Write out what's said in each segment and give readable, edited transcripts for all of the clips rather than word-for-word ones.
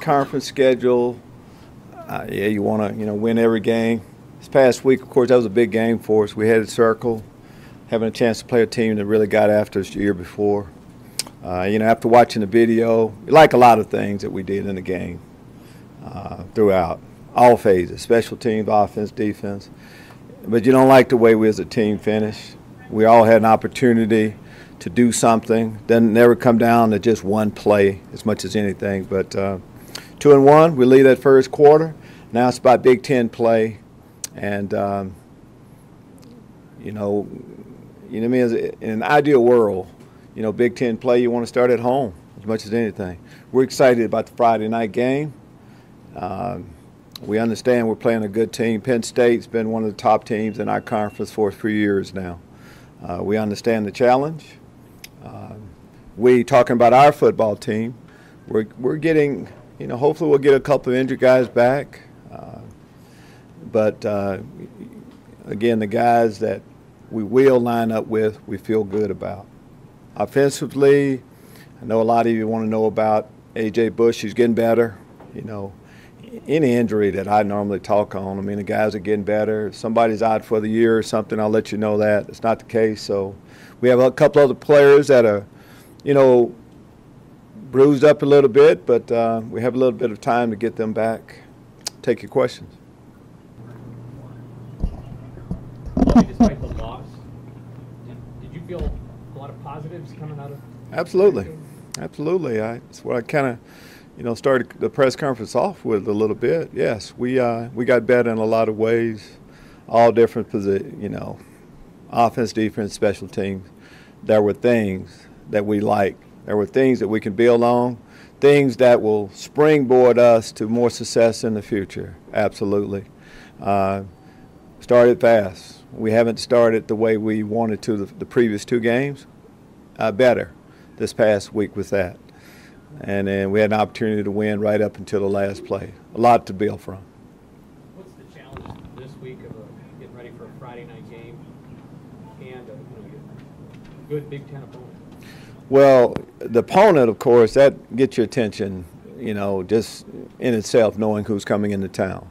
conference schedule, yeah, you want to win every game. This past week, of course, that was a big game for us. We had a circle, having a chance to play a team that really got after us the year before. After watching the video, we like a lot of things that we did in the game throughout all phases, special teams, offense, defense. But you don't like the way we as a team finished. We all had an opportunity to do something. Doesn't never come down to just one play as much as anything. But 2-1, we lead that first quarter. Now it's about Big Ten play, and in an ideal world, Big Ten play, you want to start at home as much as anything. We're excited about the Friday night game. We understand we're playing a good team. Penn State's been one of the top teams in our conference for a few years now. We understand the challenge. We talking about our football team. We're getting, hopefully we'll get a couple of injured guys back. But again, the guys that we will line up with, we feel good about. Offensively, I know a lot of you want to know about A.J. Bush. He's getting better. Any injury that I normally talk on, the guys are getting better. If somebody's out for the year or something, I'll let you know that. It's not the case. So we have a couple other players that are, bruised up a little bit, but we have a little bit of time to get them back. Take your questions. Despite the loss, did you feel a lot of positives coming out of it? Absolutely. That's what I kind of, started the press conference off with a little bit. Yes, we got better in a lot of ways, all different positions, offense, defense, special teams. There were things that we liked. There were things that we can build on, things that will springboard us to more success in the future. Absolutely. Started fast. We haven't started the way we wanted to the previous two games. Better this past week with that. And then we had an opportunity to win right up until the last play. A lot to build from. What's the challenge this week of getting ready for a Friday night game and a good Big Ten opponent? Well, the opponent, of course, that gets your attention, just in itself, knowing who's coming into town.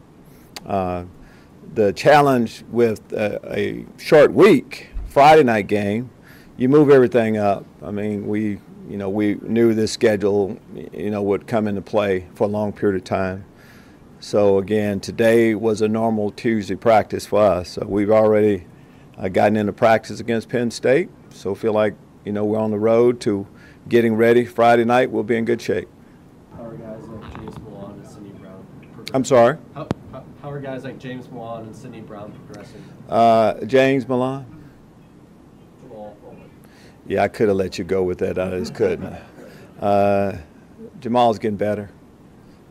The challenge with a short week, Friday night game, you move everything up. We knew this schedule, would come into play for a long period of time. So again, today was a normal Tuesday practice for us. So we've already gotten into practice against Penn State. So feel like, we're on the road to getting ready. Friday night, we'll be in good shape. How are guys like James Milan and Sidney Brown progressing? I'm sorry? How are guys like James Milan and Sidney Brown progressing? James Milan? Jamal Bowman. Yeah, I could have let you go with that. I just couldn't. Jamal's getting better.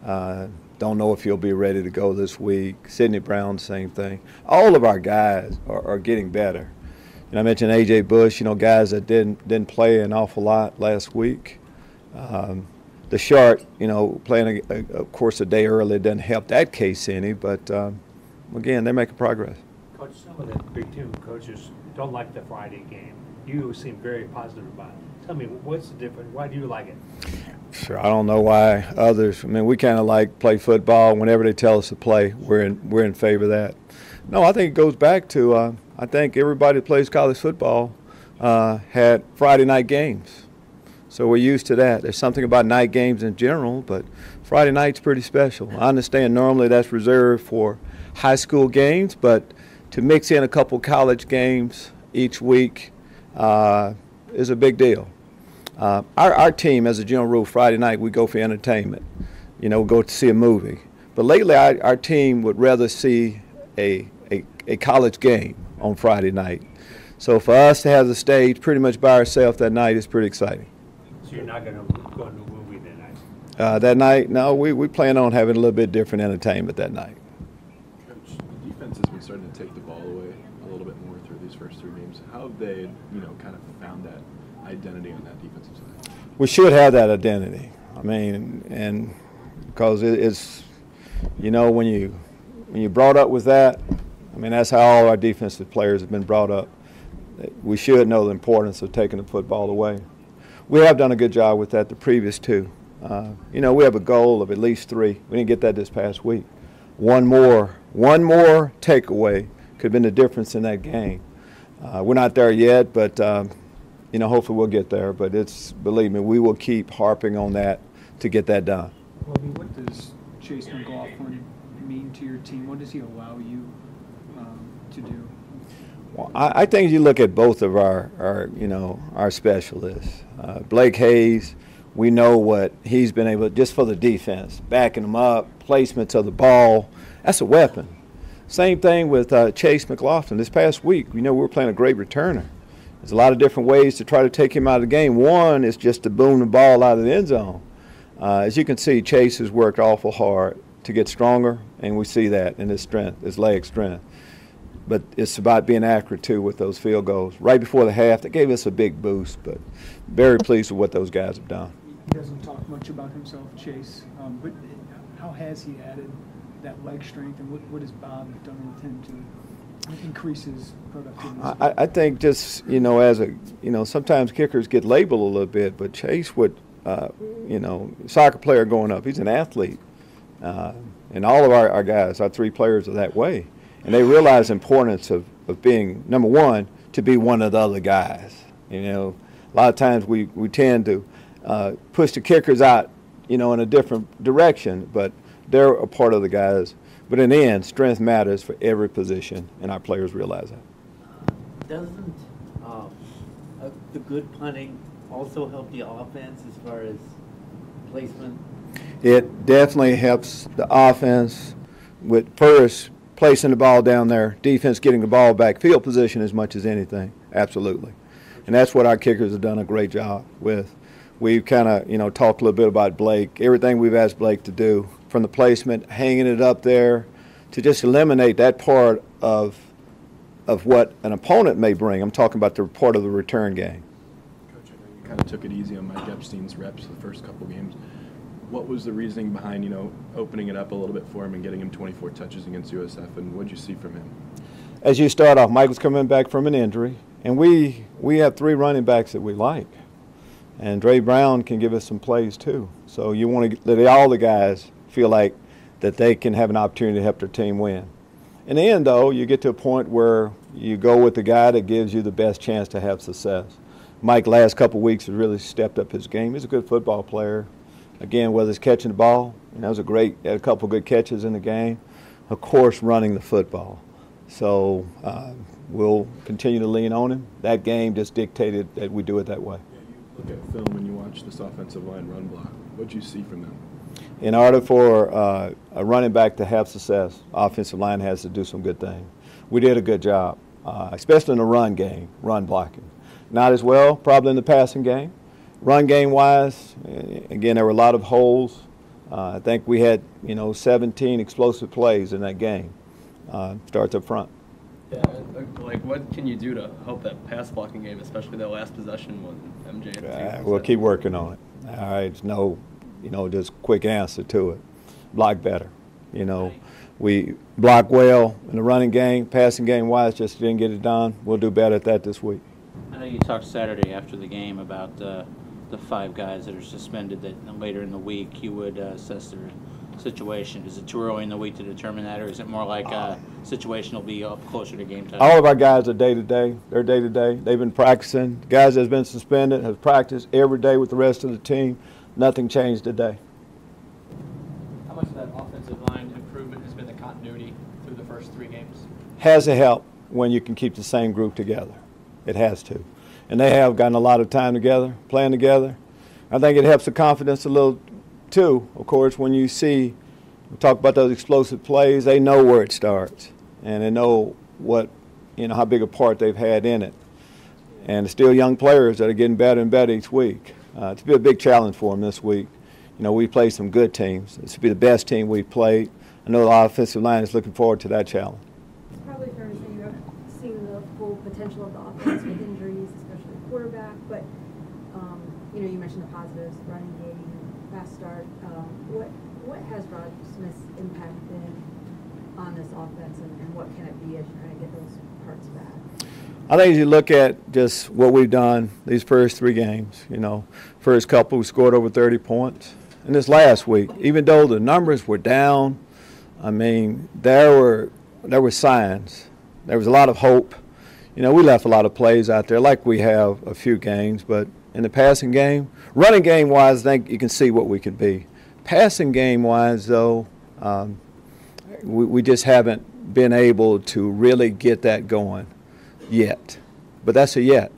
Don't know if he'll be ready to go this week. Sidney Brown, same thing. All of our guys are getting better. I mentioned A.J. Bush, guys that didn't play an awful lot last week. The short, playing, of course, a day early doesn't help that case any, but, again, they're making progress. Coach, some of the Big Ten coaches don't like the Friday game. You seem very positive about it. Tell me, what's the difference? Why do you like it? Sure, I don't know why others. We kind of play football. Whenever they tell us to play, we're in favor of that. No, I think it goes back to I think everybody that plays college football had Friday night games. So we're used to that. There's something about night games in general, but Friday night's pretty special. I understand normally that's reserved for high school games, but to mix in a couple college games each week is a big deal. Our team, as a general rule, Friday night, we go for entertainment. We go to see a movie. But lately, our team would rather see a college game on Friday night. So for us to have the stage pretty much by ourselves that night is pretty exciting. So you're not going to go to a movie that night? That night, no, we plan on having a little bit different entertainment that night. Coach, the defense has been starting to take the ball away a little bit more through these first three games. How have they, kind of found that identity on that defensive side? We should have that identity. And because it's, when you brought up with that, that's how all our defensive players have been brought up. We should know the importance of taking the football away. We have done a good job with that the previous two. You know, we have a goal of at least 3. We didn't get that this past week. One more takeaway could have been the difference in that game. We're not there yet, but you know, hopefully we'll get there. But believe me, we will keep harping on that to get that done. Lovie, what does Chase McLaughlin mean to your team? What does he allow you to do? Well, I think you look at both of our specialists. Blake Hayes, we know what he's been able, just for the defense, backing them up, placements of the ball. That's a weapon. Same thing with Chase McLaughlin. This past week, we know we were playing a great returner. There's a lot of different ways to try to take him out of the game. One is just to boom the ball out of the end zone. As you can see, Chase has worked awful hard to get stronger, and we see that in his strength, his leg strength. But it's about being accurate, too, with those field goals. Right before the half, that gave us a big boost, but very pleased with what those guys have done. He doesn't talk much about himself, Chase, but how has he added that leg strength, and what has Bob done with him to increase his productivity? I think just, you know, sometimes kickers get labeled a little bit, but Chase would, you know, soccer player going up, he's an athlete. And all of our guys, our 3 players, are that way. And they realize the importance of being, number one, to be one of the other guys. You know, a lot of times we tend to push the kickers out, you know, in a different direction, but they're a part of the guys. But in the end, strength matters for every position, and our players realize that. Doesn't the good punting also help the offense as far as placement? It definitely helps the offense with first placing the ball down there, defense getting the ball back, field position as much as anything, absolutely. And that's what our kickers have done a great job with. We've kind of, you know, talked a little bit about Blake, everything we've asked Blake to do, from the placement, hanging it up there, to just eliminate that part of what an opponent may bring. I'm talking about the part of the return game. Coach, I know you kind of took it easy on Mike Epstein's reps the first couple games. What was the reasoning behind, you know, opening it up a little bit for him and getting him 24 touches against USF, and what did you see from him? As you start off, Mike was coming back from an injury, and we have 3 running backs that we like. And Dre Brown can give us some plays too. So you want to let all the guys feel like that they can have an opportunity to help their team win. In the end, though, you get to a point where you go with the guy that gives you the best chance to have success. Mike, last couple of weeks, has really stepped up his game. He's a good football player. Again, whether it's catching the ball, and that was had a couple of good catches in the game. Of course, running the football. So we'll continue to lean on him. That game just dictated that we do it that way. Yeah, you look at film and you watch this offensive line run block. What did you see from them? In order for a running back to have success, offensive line has to do some good things. We did a good job, especially in the run game, run blocking. Not as well, probably in the passing game. Run game-wise, again, there were a lot of holes. I think we had, you know, 17 explosive plays in that game. Starts up front. Yeah, like what can you do to help that pass blocking game, especially that last possession when MJ had We'll keep working on it. All right, it's no, you know, just quick answer to it. Block better. You know, we block well in the running game, passing game-wise, just didn't get it done. We'll do better at that this week. I know you talked Saturday after the game about the 5 guys that are suspended, that later in the week you would assess their situation. Is it too early in the week to determine that, or is it more like a situation will be up closer to game time? All of our guys are day-to-day. They're day-to-day. They've been practicing. Guys that have been suspended have practiced every day with the rest of the team. Nothing changed today. How much of that offensive line improvement has been the continuity through the first 3 games? Has to help when you can keep the same group together. It has to. And they have gotten a lot of time together, playing together. I think it helps the confidence a little, too. Of course, when you see, we talk about those explosive plays, they know where it starts. And they know what, you know, how big a part they've had in it. And it's still young players that are getting better and better each week. It's been a big challenge for them this week. You know, we played some good teams. This will be the best team we've played. I know the offensive line is looking forward to that challenge. It's probably fair to say you haven't seen the full potential of the offense with injuries, especially the quarterback. But, you know, you mentioned the positives, running game, fast start. What has Rod Smith's impact been on this offense, and what can it be as you're trying to get those parts back? I think as you look at just what we've done these first 3 games, you know, first couple we scored over 30 points. in this last week. Even though the numbers were down, I mean, there were signs. There was a lot of hope. You know, we left a lot of plays out there like we have a few games, but in the passing game, running game-wise, I think you can see what we could be. Passing game-wise, though, we just haven't been able to really get that going yet. But that's a yet.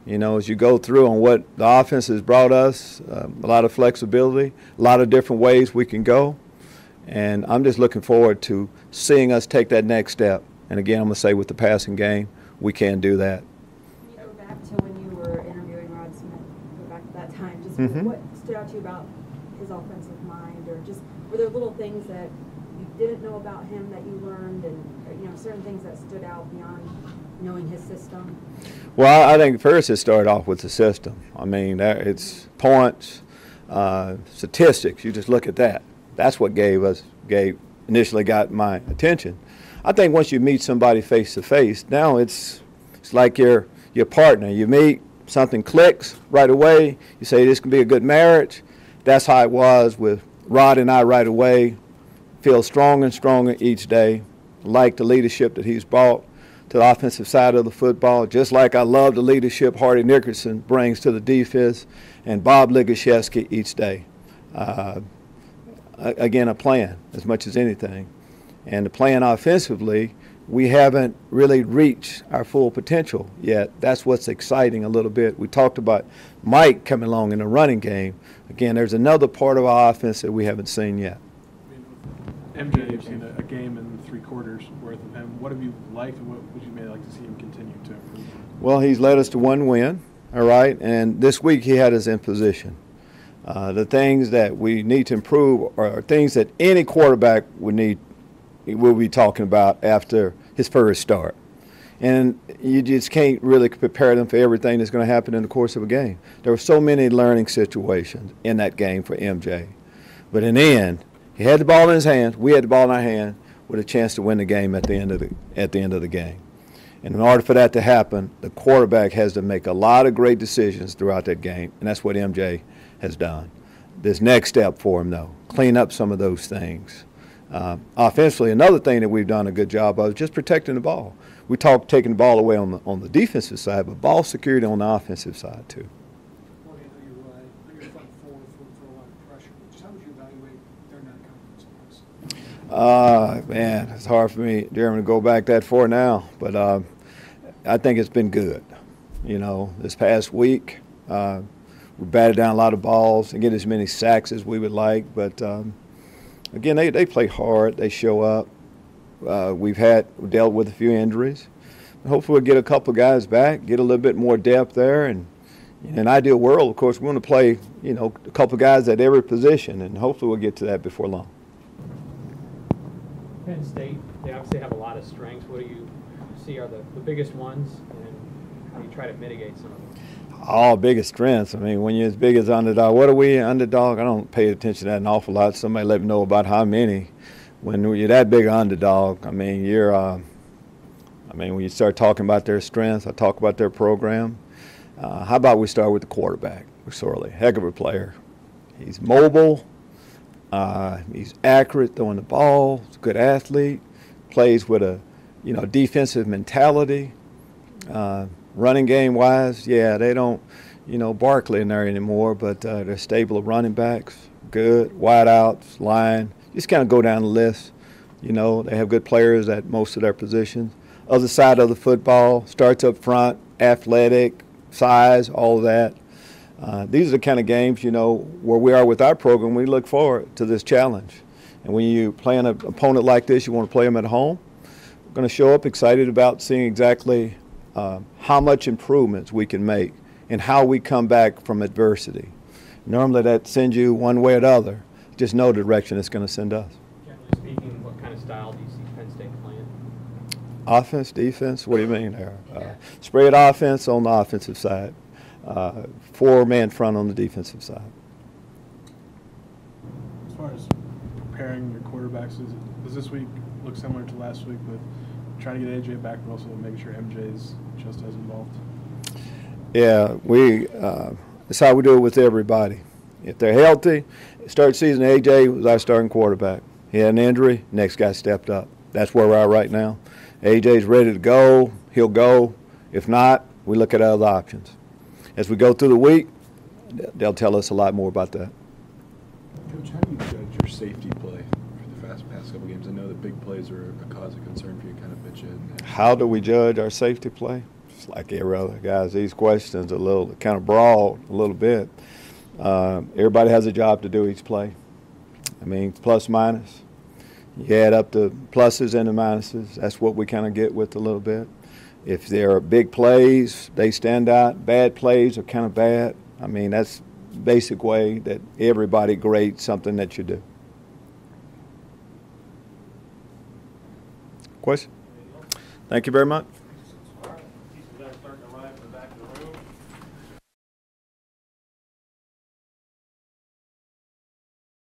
You know, as you go through on what the offense has brought us, a lot of flexibility, a lot of different ways we can go. And I'm just looking forward to seeing us take that next step. And again, I'm going to say with the passing game, we can do that. Can you go back to when you were interviewing Rod Smith, go back to that time, just what stood out to you about his offensive mind, or just were there little things that you didn't know about him that you learned, and you know, certain things that stood out beyond knowing his system? Well, I think first it started off with the system. I mean, it's points, statistics. You just look at that. That's what initially got my attention. I think once you meet somebody face to face, now it's like your partner. You meet, something clicks right away. You say this can be a good marriage. That's how it was with Rod and I right away. Feel stronger and stronger each day. Like the leadership that he's brought to the offensive side of the football, just like I love the leadership Hardy Nickerson brings to the defense, and Bob Ligashevsky each day. Again, a plan as much as anything. And the plan offensively, we haven't really reached our full potential yet. That's what's exciting a little bit. We talked about Mike coming along in the running game. Again, there's another part of our offense that we haven't seen yet. MJ, you've seen a game and 3 quarters worth of him. What have you liked, and what would you maybe like to see him continue to improve? Well, he's led us to 1 win, all right, and this week he had us in position. The things that we need to improve are things that any quarterback will be talking about after his first start. And you just can't really prepare them for everything that's going to happen in the course of a game. There were so many learning situations in that game for MJ. But in the end, he had the ball in his hands, we had the ball in our hand, with a chance to win the game at the end of the game. And in order for that to happen, the quarterback has to make a lot of great decisions throughout that game, and that's what MJ has done. This next step for him, though, clean up some of those things. Offensively, another thing that we've done a good job of is just protecting the ball. We talk taking the ball away on the defensive side, but ball security on the offensive side too. Well, I know you're front four for a lot of pressure. Just how would you evaluate their non-conference play? Man, it's hard for me, Jeremy, to go back that far now, but I think it's been good. You know, this past week, we batted down a lot of balls and get as many sacks as we would like, but again, they play hard. They show up. We've dealt with a few injuries. Hopefully we'll get a couple guys back, get a little bit more depth there. And in an ideal world, of course, we want to play, you know, a couple guys at every position, and hopefully we'll get to that before long. Penn State, they obviously have a lot of strengths. What do you see are the biggest ones, and how do you try to mitigate some of them? All biggest strengths. I mean, when you're as big as underdog, what are we, underdog? I don't pay attention to that an awful lot. Somebody let me know about how many. When you're that big an underdog, I mean, when you start talking about their strengths, I talk about their program. How about we start with the quarterback? Sorely, heck of a player. He's mobile. He's accurate throwing the ball. He's a good athlete. Plays with a, defensive mentality. Running game wise, yeah, they don't, Barkley in there anymore, but they're stable of running backs, good, wide outs, line. Just kind of go down the list. They have good players at most of their positions. Other side of the football, starts up front, athletic, size, all of that. These are the kind of games, where we are with our program, we look forward to this challenge. And when you play an opponent like this, you want to play them at home. We're going to show up excited about seeing exactly how much improvements we can make and how we come back from adversity. Normally that sends you one way or the other. Just know the direction it's going to send us. Generally speaking, what kind of style do you see Penn State playing? Offense, defense, what do you mean there? Spread offense on the offensive side. 4-man front on the defensive side. As far as preparing your quarterbacks, does this week look similar to last week with trying to get AJ back, but also making sure MJ is just as involved? Yeah, it's how we do it with everybody. If they're healthy, start season, AJ was our starting quarterback. He had an injury, next guy stepped up. That's where we're at right now. AJ's ready to go, he'll go. If not, we look at other options. As we go through the week, they'll tell us a lot more about that. Coach, how do you judge your safety play for the past couple games? I know that big plays are a cause of concern for you, kind of pitch in. How do we judge our safety play? It's like every other, guys. These questions are a little kind of broad, a little bit. Everybody has a job to do each play. I mean, plus minus. You add up the pluses and the minuses. That's what we kind of get with a little bit. If there are big plays, they stand out. Bad plays are kind of bad. I mean, that's the basic way that everybody grades something that you do. Question? Thank you very much.